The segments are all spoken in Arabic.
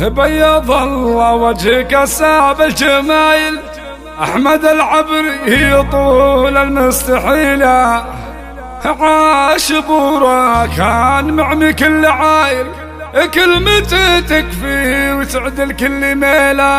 بيض الله وجهك الساب الجمايل، أحمد العبري طول المستحيلة، عاش بورا كان معمي كل عايل، كلمته تكفي وتعدل كل ميلة.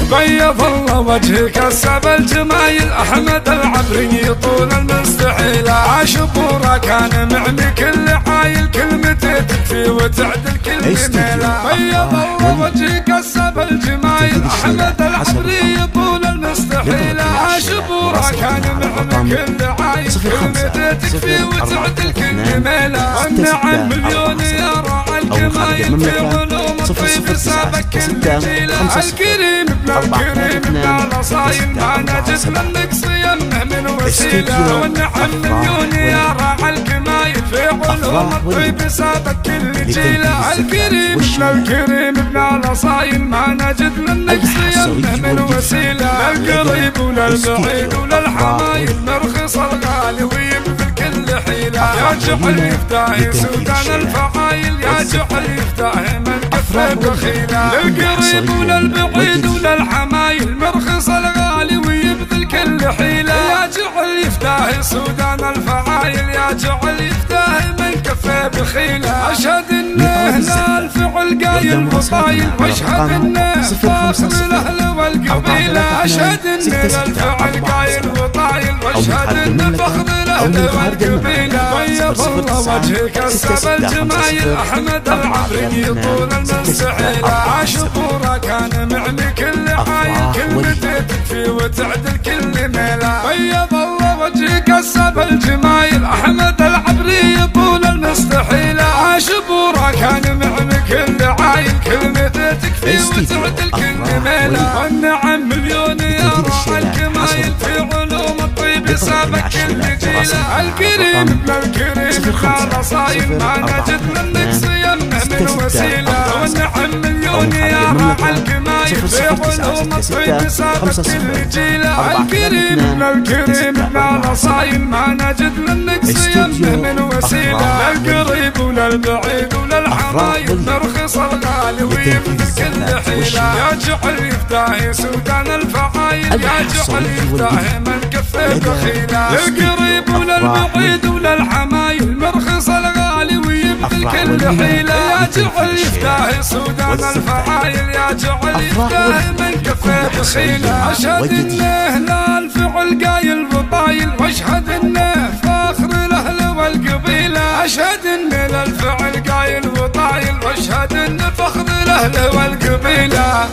بيض الله وجهك الساب الجمايل، أحمد العبري طول المستحيلة، عاش بورا كان معمي كل عايل، كلمته تكفي وتعدل كل ميلة. بيض الله وجهك الساب الجمايل، أحمد العبري طول المستحيلة، عاش بورا كان معمي كل عايل، كلمته تكفي وتعدل كل ميلة. والنعم مليون يا راعي الكمايل، في علوم الطيب سابق كل جيلة، الكريم الكريم بلا نصايل، ما نجد منك صيامه من وسيله. والنعم مليون يا راعي الكمايل، في علوم الطيب سابق كل جيله، الكريم الكريم بلا نصايل، ما نجد منك صيامه من وسيله. لا القريب ولا البعيد ولا الحمايل، مرخص الغالي ويبذل كل حيله. يا جحل يفتاهي سودان الفعايل، يا جحل يفتاهي من كفه بخيله. لا القريب ولا البعيد ولا الحمايل، مرخص الغالي ويبذل كل حيلة. يا جعل يفتاهي سودان الفعايل، يا جعل يفتاهي من كفه بخيلة. أشهد إنه لا الفعل قايل وطايل، واشهد إنه فاخر الأهل والقبيلة. أشهد إنه الفعل قايل وطايل، واشهد إنه فخر الأهل والقبيلة. بيض الله وجهك الساب الجمايل، أحمد العبري طول المستحيلة، عاش بورا كان معمي كل عايل، كلمته تكفي وتعدل كل ميلة. بيض الله وجهك الساب الجمايل، أحمد العبري طول المستحيلة، عاش بورا كان معمي كل عايل، كلمته تكفي وتعدل كل ميلة. والنعم مليون يا راعي الكمايل، في علوم الطيب سابق كل جيلة، الكريم بلا الكريم بلا نصايل، ما نجد منك صيامه من وسيلة. والنعم مليون يا راعي الكمايل، في علوم الطيب سابق كل جيلة، الكريم بلا الكريم بلا نصايل، ما نجد منك صيامه من وسيلة. لا القريب ولا البعيد ولا الحمايل، مرخص الغالي ويبذل كل حيلة. يا جعل يفتاهي سودان الفعايل، يا جعل يفتاهي من كفه بخيلة. لا القريب ولا البعيد ولا الحمايل، مرخص الغالي ويبذل كل حيلة. يا جعل يفتاهي سودان الفعايل، يا جعل يفتاهي من كفه بخيلة. أشهد إنه لا الفعل قايل وطايل، واشهد إنه فاخر الأهل والقبيلة. أشهد إنه لا الفعل قايل وطايل، واشهد إنه فخر الأهل والقبيلة.